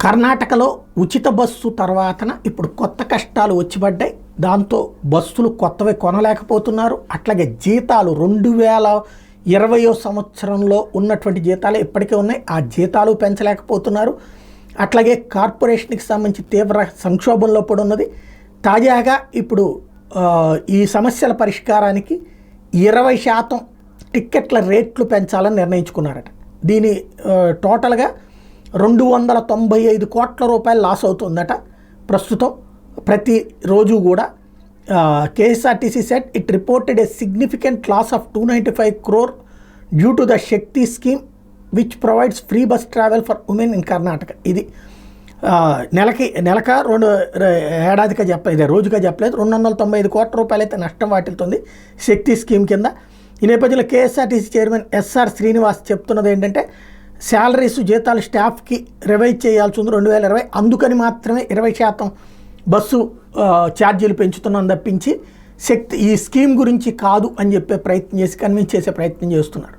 కర్ణాటకలో ఉచిత బస్సు తర్వాతన ఇప్పుడు కొత్త కష్టాలు వచ్చి పడ్డాయి. దాంతో బస్సులు కొత్తవి కొనలేకపోతున్నారు. అట్లాగే జీతాలు 2020 సంవత్సరంలో ఉన్నటువంటి జీతాలు ఇప్పటికే ఉన్నాయి. ఆ జీతాలు పెంచలేకపోతున్నారు. అట్లాగే కార్పొరేషన్కి సంబంధించి తీవ్ర సంక్షోభంలో పడి ఉన్నది. తాజాగా ఇప్పుడు ఈ సమస్యల పరిష్కారానికి 20% టిక్కెట్ల రేట్లు పెంచాలని నిర్ణయించుకున్నారట. దీని టోటల్గా 295 కోట్ల రూపాయలు లాస్ అవుతుందట ప్రస్తుతం ప్రతిరోజు కూడా. KSRTC set it reported a significant loss of 295 crore due to the Shakti scheme which provides free bus travel for women in Karnataka. ఇది నెలక ఏడాదిగా చెప్పలేదు, రోజుగా చెప్పలేదు. 295 కోట్ల రూపాయలు అయితే నష్టం వాటిల్తుంది శక్తి స్కీమ్ కింద. ఈ నేపథ్యంలో కేఎస్ఆర్టీసీ చైర్మన్ ఎస్ఆర్ శ్రీనివాస్ చెప్తున్నది ఏంటంటే, శాలరీస్ జీతాలు స్టాఫ్కి రివైజ్ చేయాల్సి ఉంది 2020, అందుకని మాత్రమే 20% బస్సు ఛార్జీలు పెంచుతున్నాం తప్పించి ఈ స్కీమ్ గురించి కాదు అని చెప్పే ప్రయత్నం చేసి కన్విన్స్ చేసే ప్రయత్నం చేస్తున్నారు.